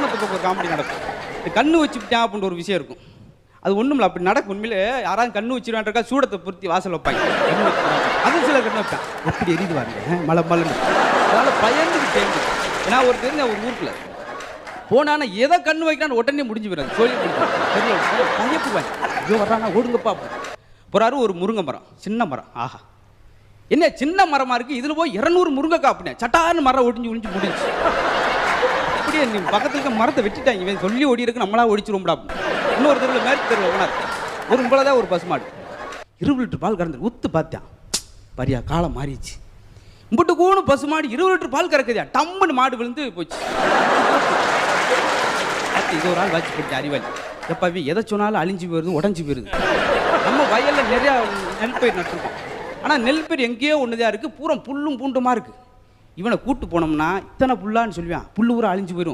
கிராமத்து பக்கம் ஒரு காமெடி நடக்கும். இந்த கண்ணு வச்சுக்கிட்டான் அப்படின்ற ஒரு விஷயம் இருக்கும். அது ஒன்றும் இல்லை, அப்படி நடக்கும். உண்மையிலே யாராவது கண்ணு வச்சிருவான்றக்கா சூடத்தை பொருத்தி வாசல் வைப்பாங்க. அது சில கண்ணு வைப்பான். எப்படி எரியுது பாருங்க மலை மலைன்னு. அதனால் பயந்துக்கிட்டே ஏன்னா ஒரு தெரிஞ்ச ஒரு ஊருக்குள்ள போனான்னா எதை கண்ணு வைக்கிறான்னு உடனே முடிஞ்சு போயிடாது. சொல்லி பயப்புவாங்க. ஐயோ வர்றானா ஓடுங்கப்பா. போறாரு ஒரு முருங்கை மரம், சின்ன மரம். ஆஹா என்ன சின்ன மரமாக இருக்குது, இதில் போய் 200 முருங்கைக்காய் அப்படின்னேன். சட்டான்னு மரம் ஒடிஞ்சு முடிஞ்சு. அப்படியே நீ பக்கத்தில் இருக்க மரத்தை வெட்டிட்டாங்க. இவன் சொல்லி ஓடி இருக்கு, நம்மளா ஒடிச்சிருவோம்டா. இன்னொரு தெருவில் மேற்கு தெருவில் போனார். ஒரு உங்களதான் ஒரு பசுமாடு 20 லிட்டர் பால் கறந்து ஊத்து பார்த்தேன். பரியா காலம் மாறிடுச்சு. இம்பட்டு கூணு பசுமாடு 20 லிட்டர் பால் கறக்குதியா. டம்முன்னு மாடு விழுந்து போச்சு. இது ஒரு ஆள் வச்சு போச்சு அறிவாளி. எப்பவே எதை சொன்னாலும் அழிஞ்சு போயிருது, உடஞ்சி போயிருது. நம்ம வயலில் நிறையா நெல் பயிர் நட்டுருக்கோம். ஆனால் நெல் பயிர் எங்கேயோ ஒன்றுதான் இருக்குது, பூரா புல்லும் பூண்டுமா இருக்குது. இவனை கூட்டு போனோம்னா இத்தனை புல்லான்னு சொல்லுவான். புல்லு ஊரா அழிஞ்சு போயிடும்.